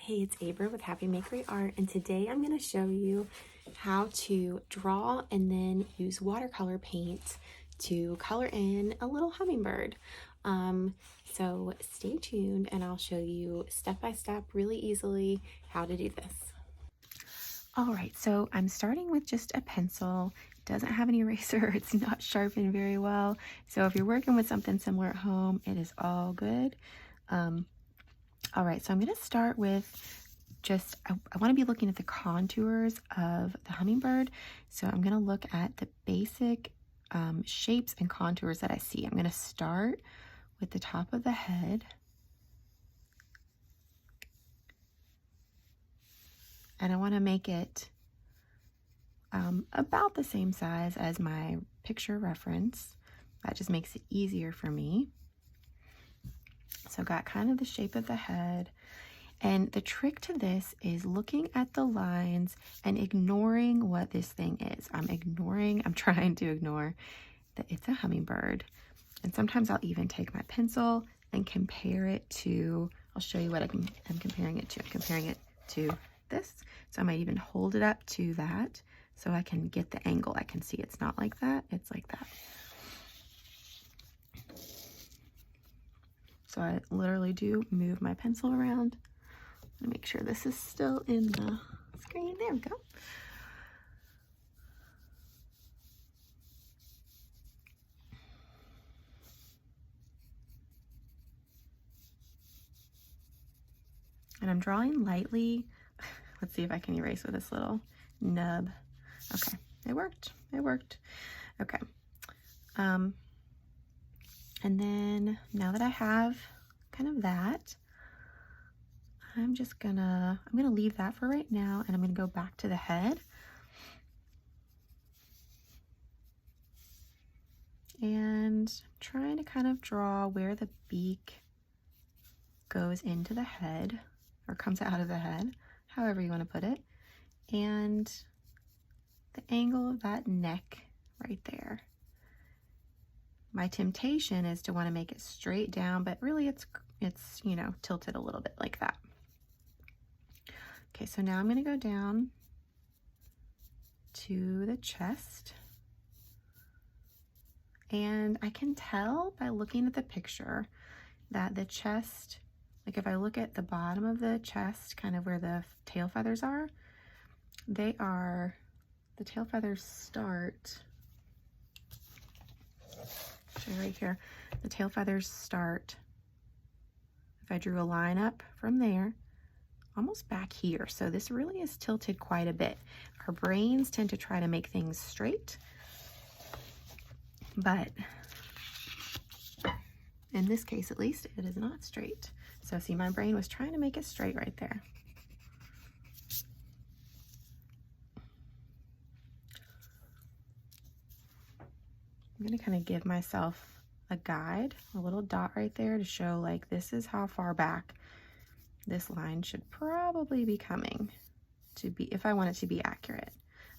Hey, it's Abra with HappymakeryArt, and today I'm going to show you how to draw and then use watercolor paint to color in a little hummingbird. So stay tuned and I'll show you step by step really easily how to do this. All right, so I'm starting with just a pencil. It doesn't have an eraser, it's not sharpened very well. So if you're working with something similar at home, it is all good. All right, so I'm going to start with just, I want to be looking at the contours of the hummingbird. So I'm going to look at the basic shapes and contours that I see. I'm going to start with the top of the head. And I want to make it about the same size as my picture reference. That just makes it easier for me. So I've got kind of the shape of the head. And the trick to this is looking at the lines and ignoring what this thing is. I'm trying to ignore that it's a hummingbird. And sometimes I'll even take my pencil and compare it to, I'll show you what I'm comparing it to. I'm comparing it to this. So I might even hold it up to that so I can get the angle. I can see it's not like that, it's like that. So I literally do move my pencil around. Make sure this is still in the screen. There we go. And I'm drawing lightly. Let's see if I can erase with this little nub. Okay, it worked. It worked. Okay. And then now that I have kind of that, I'm gonna leave that for right now, and I'm gonna go back to the head. And trying to kind of draw where the beak goes into the head, or comes out of the head, however you want to put it, and the angle of that neck right there. My temptation is to want to make it straight down, but really it's you know, tilted a little bit like that. Okay, so now I'm going to go down to the chest. And I can tell by looking at the picture that the chest, like if I look at the bottom of the chest, kind of where the tail feathers are, the tail feathers start, right here, the tail feathers start, if I drew a line up from there, almost back here. So this really is tilted quite a bit. Our brains tend to try to make things straight, but in this case, at least, it is not straight. So see, my brain was trying to make it straight right there. I'm going to kind of give myself a guide, a little dot right there to show like this is how far back this line should probably be coming to be, if I want it to be accurate.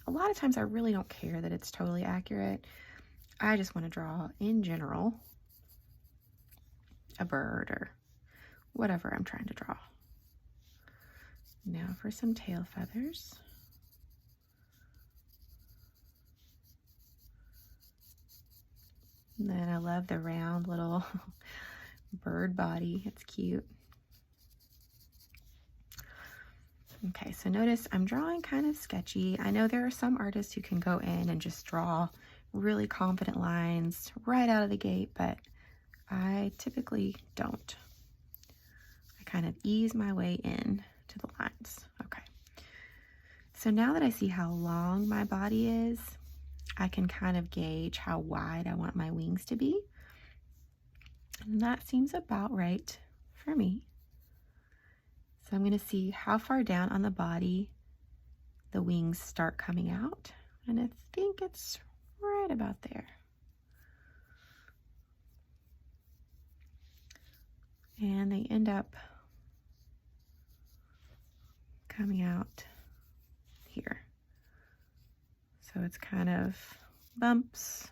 A lot of times I really don't care that it's totally accurate. I just want to draw in general a bird or whatever I'm trying to draw. Now for some tail feathers. And then I love the round little bird body. It's cute. Okay, so notice I'm drawing kind of sketchy. I know there are some artists who can go in and just draw really confident lines right out of the gate, but I typically don't. I kind of ease my way in to the lines. Okay. So now that I see how long my body is, I can kind of gauge how wide I want my wings to be. And that seems about right for me. So I'm going to see how far down on the body the wings start coming out. And I think it's right about there. And they end up coming out here. So it's kind of bumps.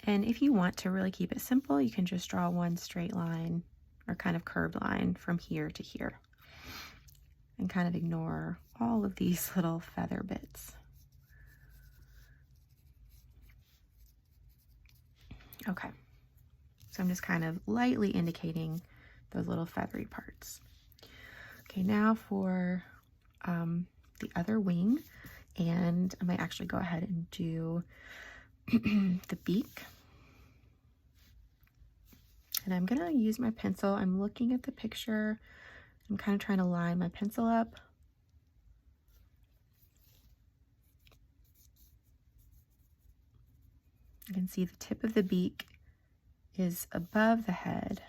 And if you want to really keep it simple, you can just draw one straight line or kind of curved line from here to here and kind of ignore all of these little feather bits. Okay, so I'm just kind of lightly indicating those little feathery parts. Okay, now for the other wing, and I might actually go ahead and do the beak. And I'm gonna use my pencil. I'm looking at the picture. I'm kind of trying to line my pencil up. You can see the tip of the beak is above the head.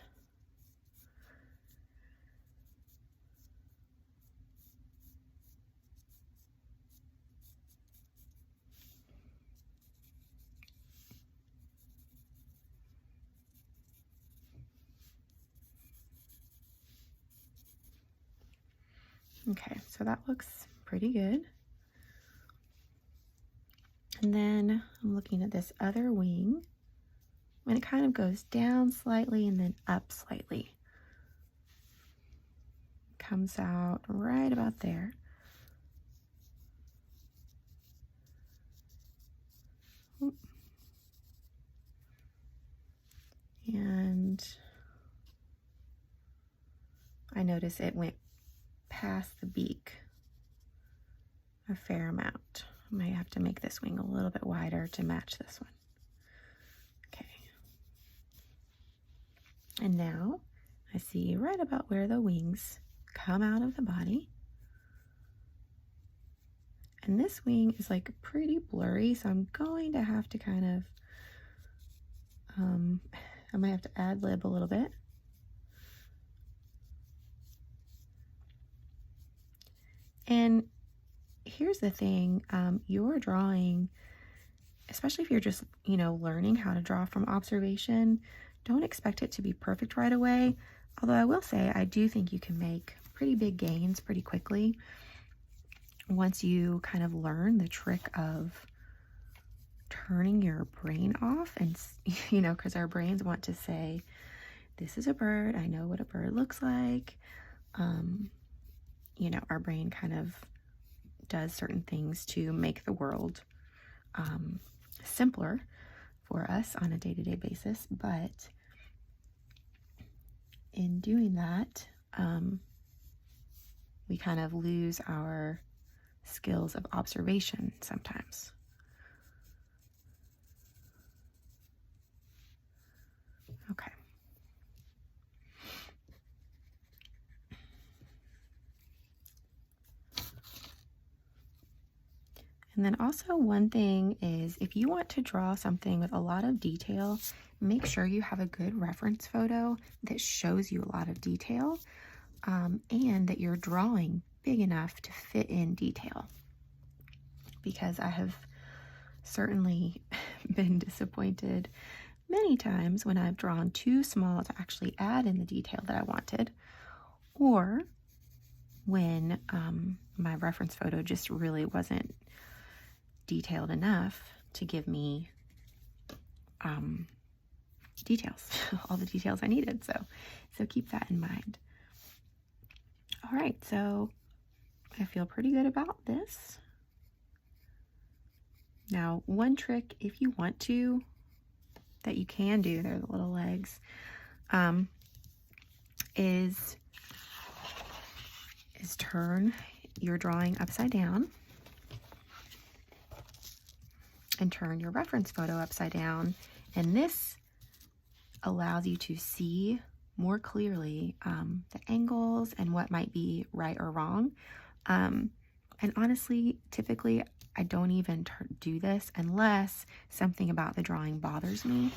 Okay, so that looks pretty good. And then I'm looking at this other wing, and it kind of goes down slightly and then up slightly. Comes out right about there. And I notice it went past the beak a fair amount. I might have to make this wing a little bit wider to match this one. Okay. And now I see right about where the wings come out of the body. And this wing is like pretty blurry, so I'm going to have to kind of, I might have to ad-lib a little bit. And here's the thing, your drawing, especially if you're just, learning how to draw from observation, don't expect it to be perfect right away. Although I will say, I do think you can make pretty big gains pretty quickly once you kind of learn the trick of turning your brain off. And, because our brains want to say, this is a bird, I know what a bird looks like. Our brain kind of does certain things to make the world simpler for us on a day-to-day basis, but in doing that, we kind of lose our skills of observation sometimes. Okay. And then also one thing is, if you want to draw something with a lot of detail, make sure you have a good reference photo that shows you a lot of detail, and that you're drawing big enough to fit in detail. Because I have certainly been disappointed many times when I've drawn too small to actually add in the detail that I wanted, or when my reference photo just really wasn't detailed enough to give me details, all the details I needed. So keep that in mind. All right, so I feel pretty good about this. Now, one trick, if you want to, that you can do, they're the little legs, is turn your drawing upside down and turn your reference photo upside down. And this allows you to see more clearly the angles and what might be right or wrong. And honestly, typically, I don't even do this unless something about the drawing bothers me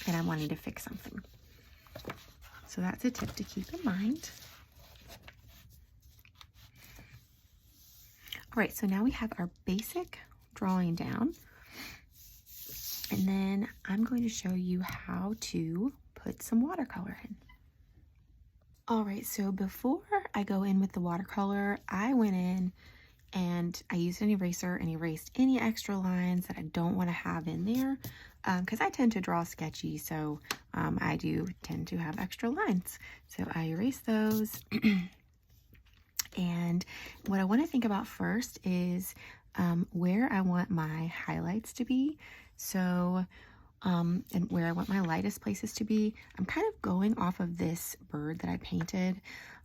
and I'm wanting to fix something. So that's a tip to keep in mind. All right, so now we have our basic drawing down, and then I'm going to show you how to put some watercolor in. All right, so before I go in with the watercolor, I went in and I used an eraser and erased any extra lines that I don't want to have in there. because I tend to draw sketchy, so I do tend to have extra lines. So I erase those. And what I want to think about first is where I want my highlights to be. So, and where I want my lightest places to be. I'm kind of going off of this bird that I painted.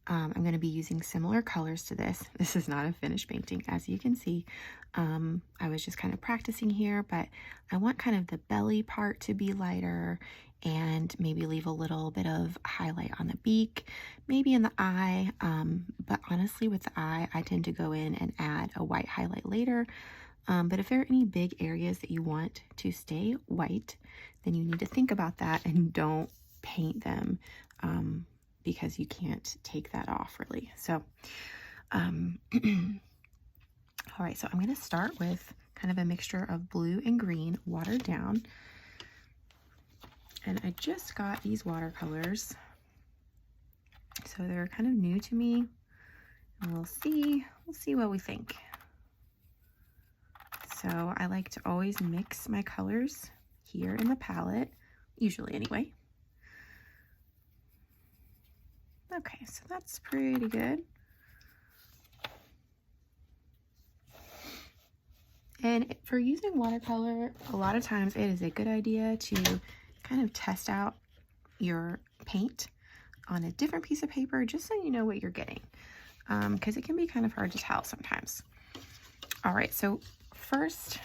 I'm going to be using similar colors to this. This is not a finished painting, as you can see. I was just kind of practicing here, but I want kind of the belly part to be lighter and maybe leave a little bit of highlight on the beak, maybe in the eye. But honestly, with the eye, I tend to go in and add a white highlight later. But if there are any big areas that you want to stay white, then you need to think about that and don't paint them because you can't take that off really. So, all right, so I'm going to start with kind of a mixture of blue and green watered down. And I just got these watercolors, so they're kind of new to me. And we'll see what we think. So I like to always mix my colors here in the palette, usually anyway. Okay, so that's pretty good. And for using watercolor, a lot of times it is a good idea to kind of test out your paint on a different piece of paper just so you know what you're getting, because it can be kind of hard to tell sometimes. All right, so first,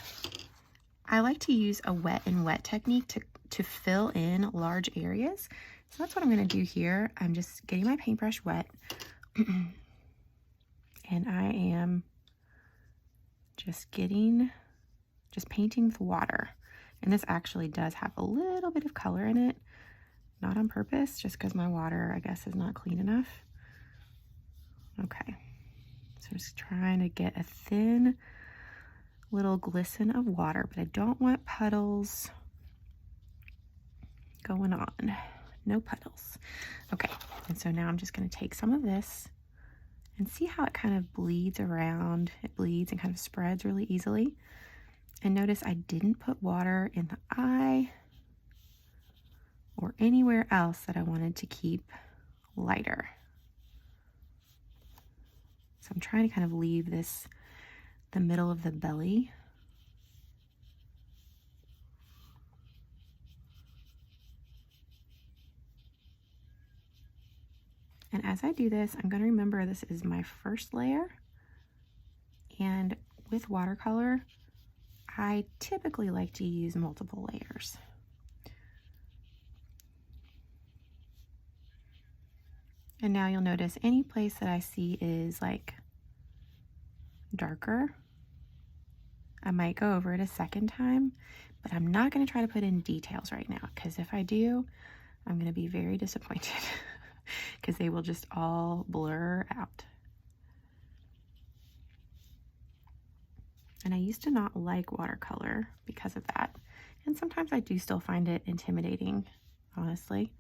I like to use a wet and wet technique to fill in large areas. So that's what I'm going to do here. I'm just getting my paintbrush wet and I am just painting with water. And this actually does have a little bit of color in it, not on purpose, just because my water, I guess, is not clean enough. Okay, so I'm just trying to get a thin little glisten of water, but I don't want puddles going on. No puddles. Okay, and so now I'm just going to take some of this and see how it kind of bleeds around. It bleeds and kind of spreads really easily. And notice I didn't put water in the eye or anywhere else that I wanted to keep lighter. So I'm trying to kind of leave this, the middle of the belly. And as I do this, I'm going to remember this is my first layer. And with watercolor, I typically like to use multiple layers. And now you'll notice any place that I see is like darker, I might go over it a second time, but I'm not going to try to put in details right now, because if I do, I'm going to be very disappointed because they will just all blur out. And I used to not like watercolor because of that. And sometimes I do still find it intimidating, honestly.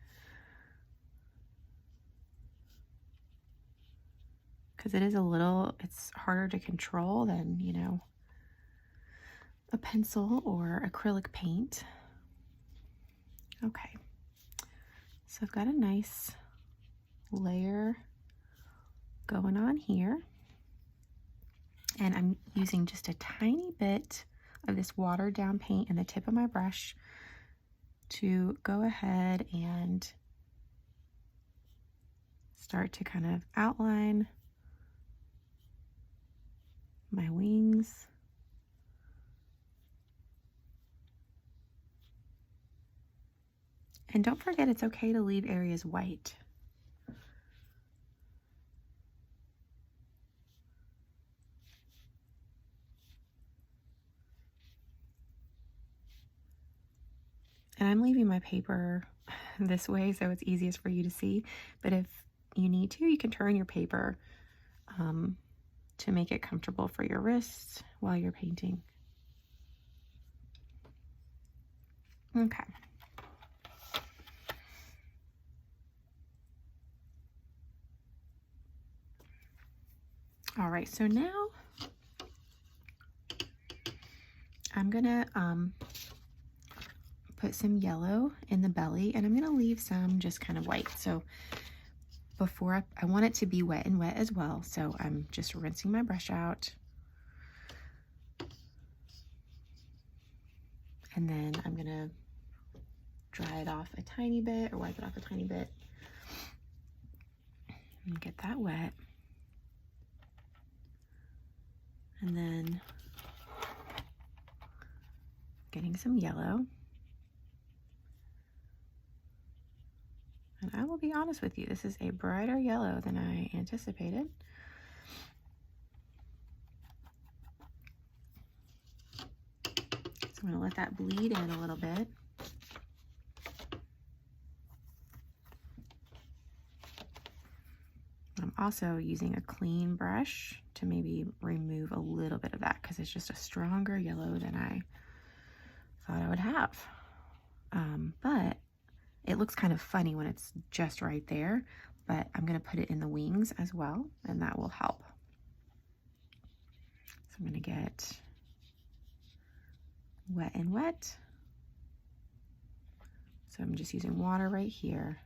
Because it is it's harder to control than, you know, a pencil or acrylic paint. Okay, so I've got a nice layer going on here. And I'm using just a tiny bit of this watered down paint in the tip of my brush to go ahead and start to kind of outline my wings. And don't forget, it's okay to leave areas white. And I'm leaving my paper this way so it's easiest for you to see. But if you need to, you can turn your paper to make it comfortable for your wrists while you're painting. Okay. All right, so now I'm gonna put some yellow in the belly, and I'm going to leave some just kind of white. So before I want it to be wet and wet as well, so I'm just rinsing my brush out. And then I'm going to dry it off a tiny bit, or wipe it off a tiny bit, and get that wet. And then getting some yellow. And I will be honest with you, this is a brighter yellow than I anticipated. So I'm going to let that bleed in a little bit. I'm also using a clean brush to maybe remove a little bit of that, because it's just a stronger yellow than I thought I would have. But it looks kind of funny when it's just right there, but I'm going to put it in the wings as well, and that will help. So I'm going to get wet and wet. So I'm just using water right here.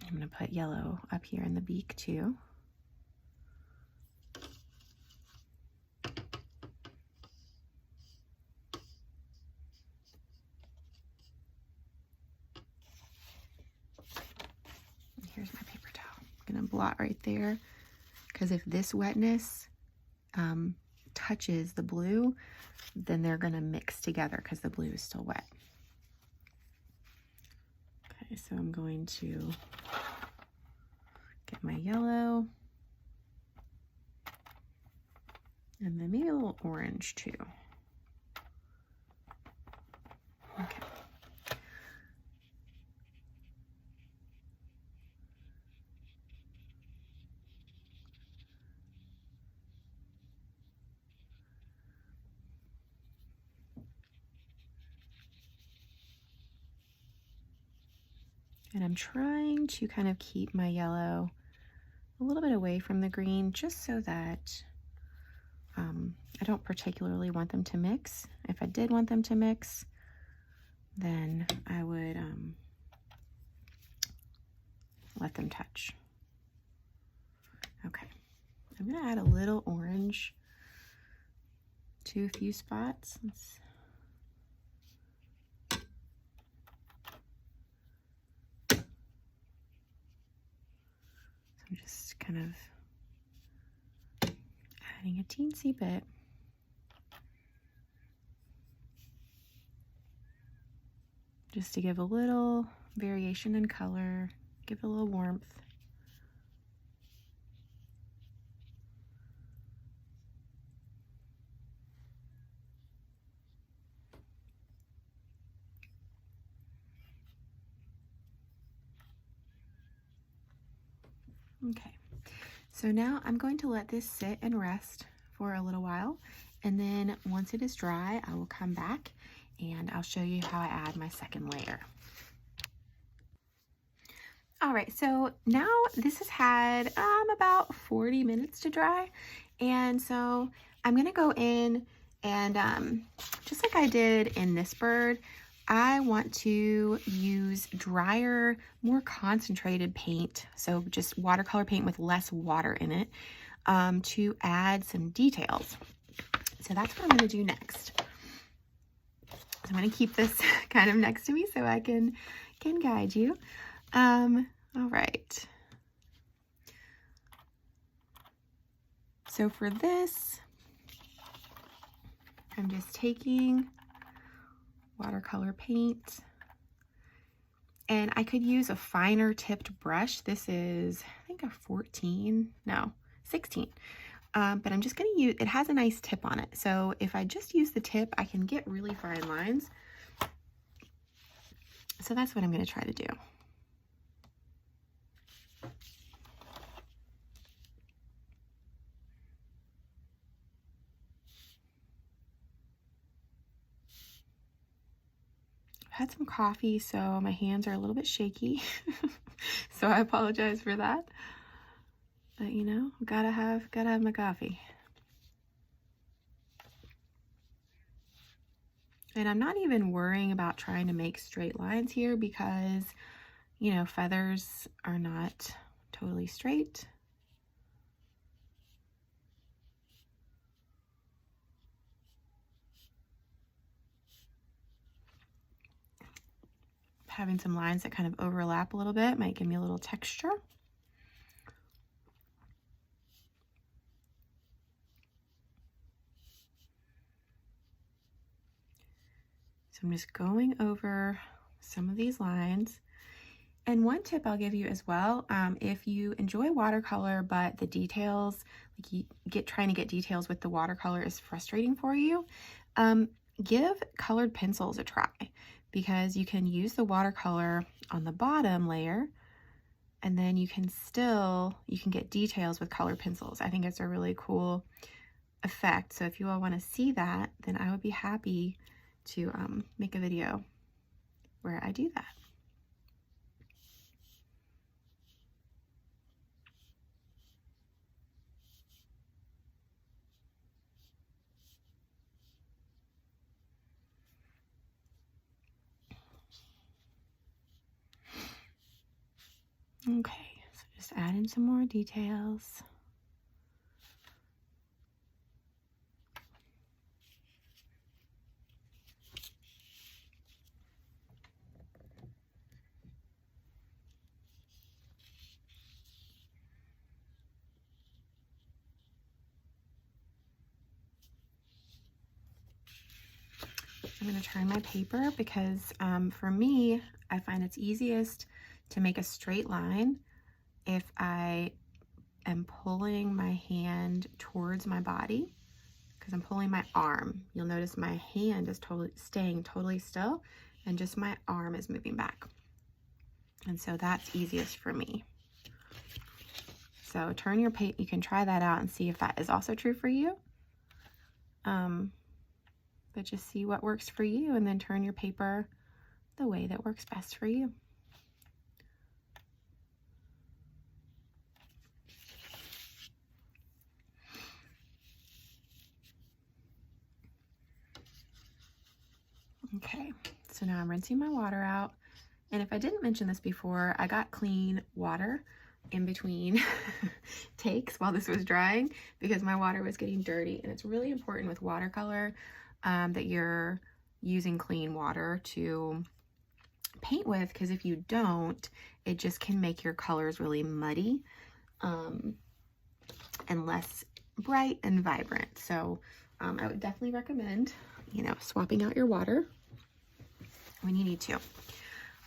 I'm going to put yellow up here in the beak too. Here's my paper towel. I'm going to blot right there, because if this wetness touches the blue, then they're going to mix together because the blue is still wet. Okay, so I'm going to get my yellow, and then maybe a little orange too. Okay. And I'm trying to kind of keep my yellow a little bit away from the green, just so that I don't particularly want them to mix. If I did want them to mix, then I would let them touch. Okay, I'm gonna add a little orange to a few spots. I'm just kind of adding a teensy bit. Just to give a little variation in color, give it a little warmth. Okay, so now I'm going to let this sit and rest for a little while, and then once it is dry, I will come back and I'll show you how I add my second layer. All right, so now this has had about 40 minutes to dry, and so I'm gonna go in and just like I did in this bird, I want to use drier, more concentrated paint, so just watercolor paint with less water in it, to add some details. So that's what I'm going to do next. So I'm going to keep this kind of next to me so I can guide you. All right. So for this, I'm just taking watercolor paint, and I could use a finer tipped brush. This is, I think, a 16, but I'm just going to use, it has a nice tip on it, so if I just use the tip, I can get really fine lines. So that's what I'm going to try to do. I've had some coffee, so my hands are a little bit shaky, so I apologize for that. But you know, gotta have my coffee. And I'm not even worrying about trying to make straight lines here because, you know, feathers are not totally straight. Having some lines that kind of overlap a little bit might give me a little texture. So I'm just going over some of these lines. And one tip I'll give you as well, if you enjoy watercolor, but the details, like trying to get details with the watercolor is frustrating for you, give colored pencils a try, because you can use the watercolor on the bottom layer and then you can get details with colored pencils. I think it's a really cool effect. So if you all want to see that, then I would be happy to make a video where I do that. Okay, so just add in some more details. I'm going to turn my paper because for me, I find it's easiest to make a straight line if I am pulling my hand towards my body, because I'm pulling my arm. You'll notice my hand is staying totally still and just my arm is moving back. And so that's easiest for me. So turn your paper, you can try that out and see if that is also true for you. But just see what works for you and then turn your paper the way that works best for you. Okay, so now I'm rinsing my water out. And if I didn't mention this before, I got clean water in between takes while this was drying because my water was getting dirty. And it's really important with watercolor that you're using clean water to paint with, because if you don't, it just can make your colors really muddy and less bright and vibrant. So I would definitely recommend, you know, swapping out your water when you need to.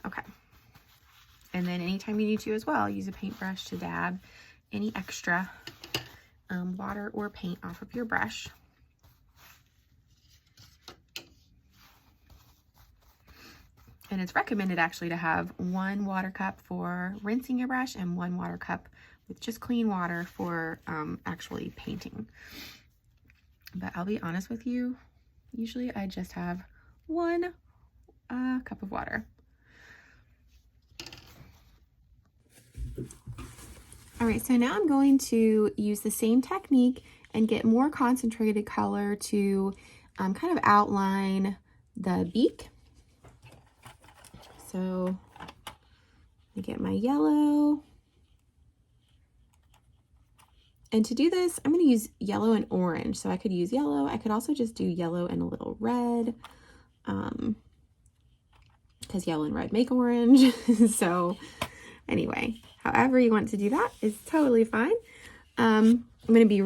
Okay. And then anytime you need to as well, use a paintbrush to dab any extra water or paint off of your brush. And it's recommended actually to have 1 water cup for rinsing your brush and 1 water cup with just clean water for actually painting. But I'll be honest with you, usually I just have 1 cup of water. All right, so now I'm going to use the same technique and get more concentrated color to kind of outline the beak. So I get my yellow. And to do this, I'm going to use yellow and orange. So I could use yellow. I could also just do yellow and a little red, because yellow and red make orange. So anyway, however you want to do that is totally fine. I'm going to be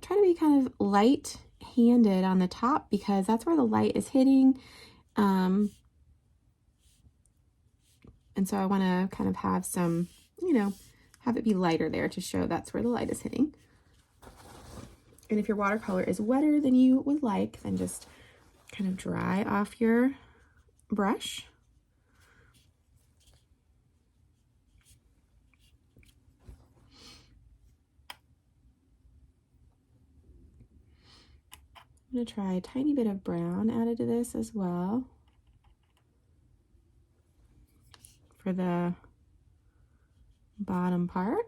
try to be kind of light-handed on the top because that's where the light is hitting. And so I want to kind of have some, you know, have it be lighter there to show that's where the light is hitting. And if your watercolor is wetter than you would like, then just kind of dry off your brush. I'm going to try a tiny bit of brown added to this as well for the bottom part.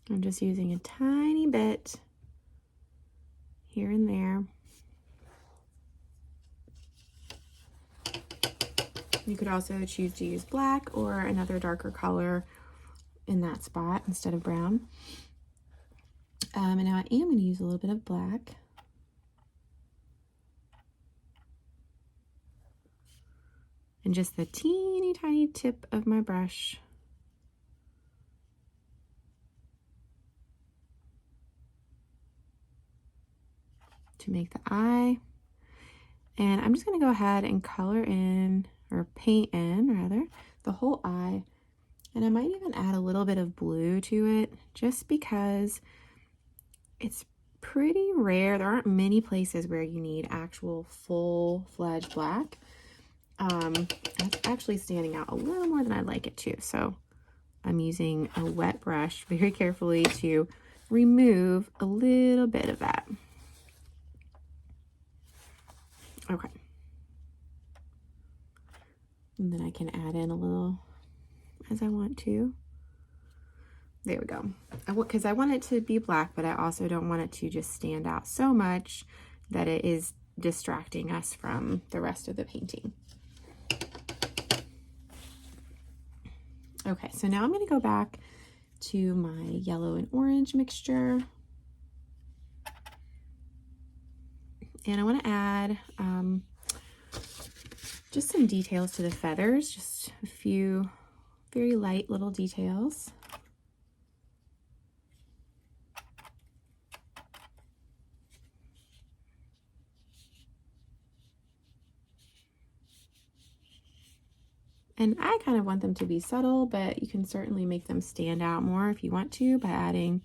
I'm just using a tiny bit here and there. You could also choose to use black or another darker color in that spot instead of brown. And now I am going to use a little bit of black. And just the teeny tiny tip of my brush. To make the eye. And I'm just going to go ahead and color in, or paint in rather, the whole eye. And I might even add a little bit of blue to it, just because it's pretty rare. There aren't many places where you need actual full-fledged black. It's actually standing out a little more than I'd like it to. So I'm using a wet brush very carefully to remove a little bit of that. Okay. And then I can add in a little as I want to. There we go. Because I want it to be black, but I also don't want it to just stand out so much that it is distracting us from the rest of the painting. Okay, so now I'm going to go back to my yellow and orange mixture. And I want to add just some details to the feathers, just a few very light little details. And I kind of want them to be subtle, but you can certainly make them stand out more if you want to by adding,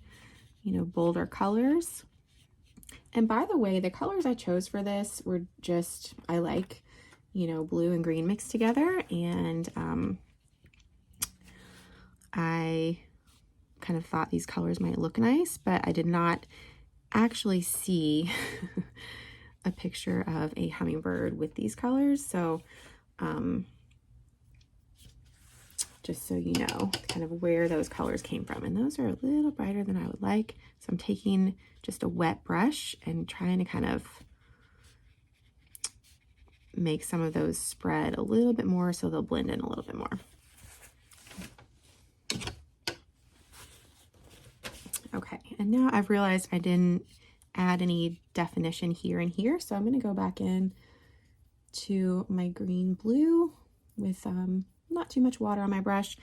you know, bolder colors. And by the way, the colors I chose for this were just, I like, you know, blue and green mixed together. And I kind of thought these colors might look nice, but I did not actually see a picture of a hummingbird with these colors. So, just so you know kind of where those colors came from. And those are a little brighter than I would like. So I'm taking just a wet brush and trying to kind of make some of those spread a little bit more so they'll blend in a little bit more. Okay, and now I've realized I didn't add any definition here and here, so I'm going to go back in to my green blue with not too much water on my brush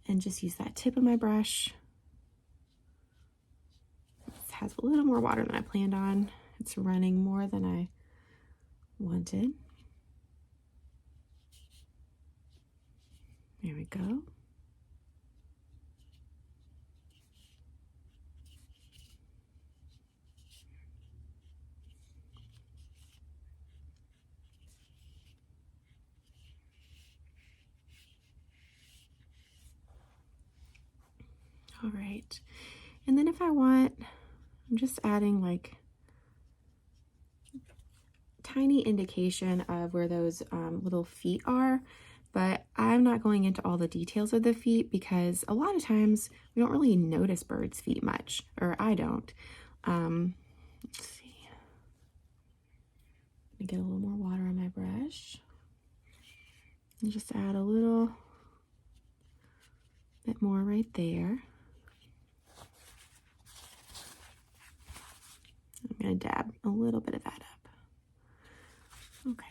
and just use that tip of my brush. It has a little more water than I planned on. It's running more than I wanted. There we go. All right, and then if I want, I'm just adding like tiny indication of where those little feet are, but I'm not going into all the details of the feet because a lot of times we don't really notice birds' feet much, or I don't. Let's see. Let me get a little more water on my brush and just add a little bit more right there. I'm going to dab a little bit of that up. Okay.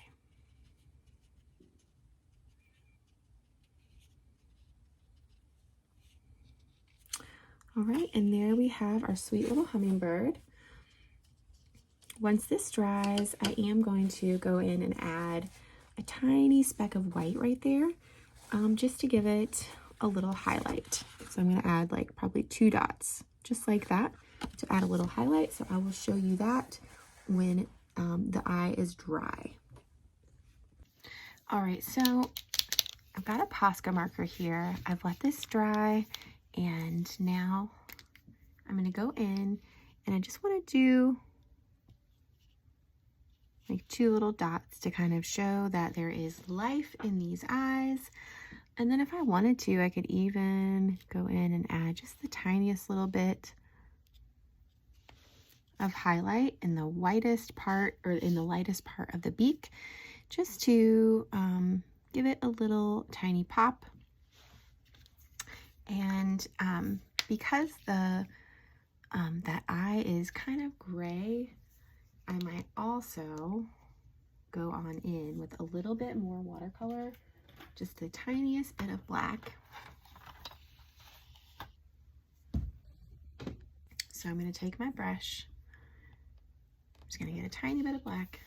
All right, and there we have our sweet little hummingbird. Once this dries, I am going to go in and add a tiny speck of white right there, just to give it a little highlight. So I'm going to add like probably 2 dots, just like that, to add a little highlight. So I will show you that when the eye is dry. All right, so I've got a Posca marker here. I've let this dry, and now I'm going to go in and I just want to do like 2 little dots to kind of show that there is life in these eyes. And then if I wanted to, I could even go in and add just the tiniest little bit of highlight in the whitest part, or in the lightest part of the beak, just to give it a little tiny pop. And because the that eye is kind of gray, I might also go on in with a little bit more watercolor, just the tiniest bit of black. So I'm going to take my brush, I'm just going to get a tiny bit of black,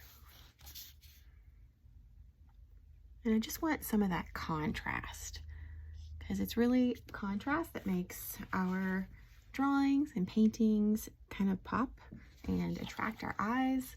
and I just want some of that contrast, because it's really contrast that makes our drawings and paintings kind of pop and attract our eyes.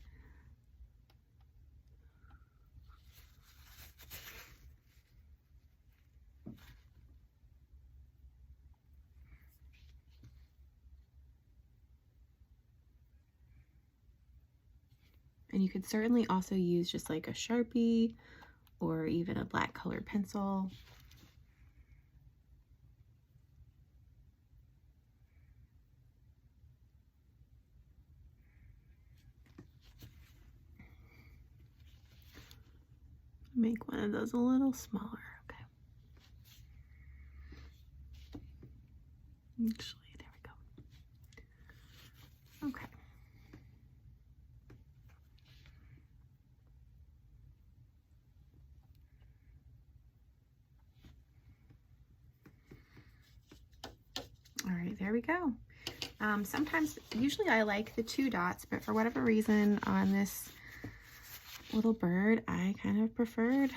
And you could certainly also use just like a Sharpie or even a black colored pencil. Make one of those a little smaller, okay. Actually, there we go. Okay. All right, there we go. Usually I like the 2 dots, but for whatever reason on this little bird, I kind of preferred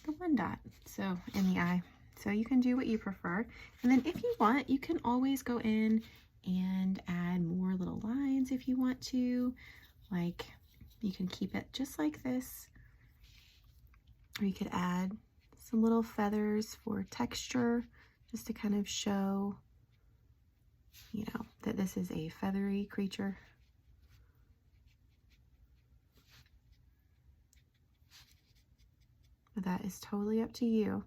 the 1 dot, so in the eye. So you can do what you prefer. And then if you want, you can always go in and add more little lines if you want to. Like, you can keep it just like this, or you could add some little feathers for texture, just to kind of show, you know, that this is a feathery creature. But that is totally up to you.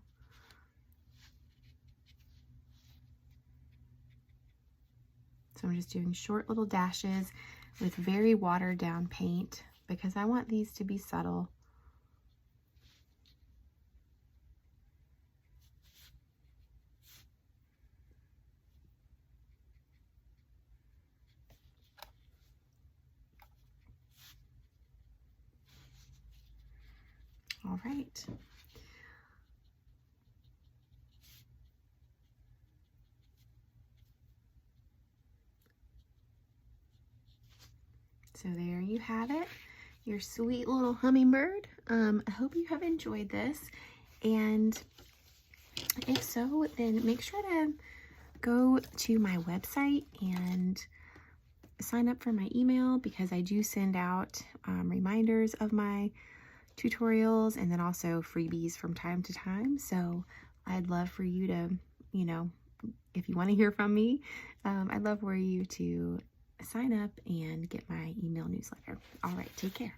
So I'm just doing short little dashes with very watered down paint because I want these to be subtle. All right. So there you have it, your sweet little hummingbird. I hope you have enjoyed this, and if so, then make sure to go to my website and sign up for my email, because I do send out reminders of my tutorials and then also freebies from time to time. So I'd love for you to, you know, if you want to hear from me, I'd love for you to sign up and get my email newsletter. All right, take care.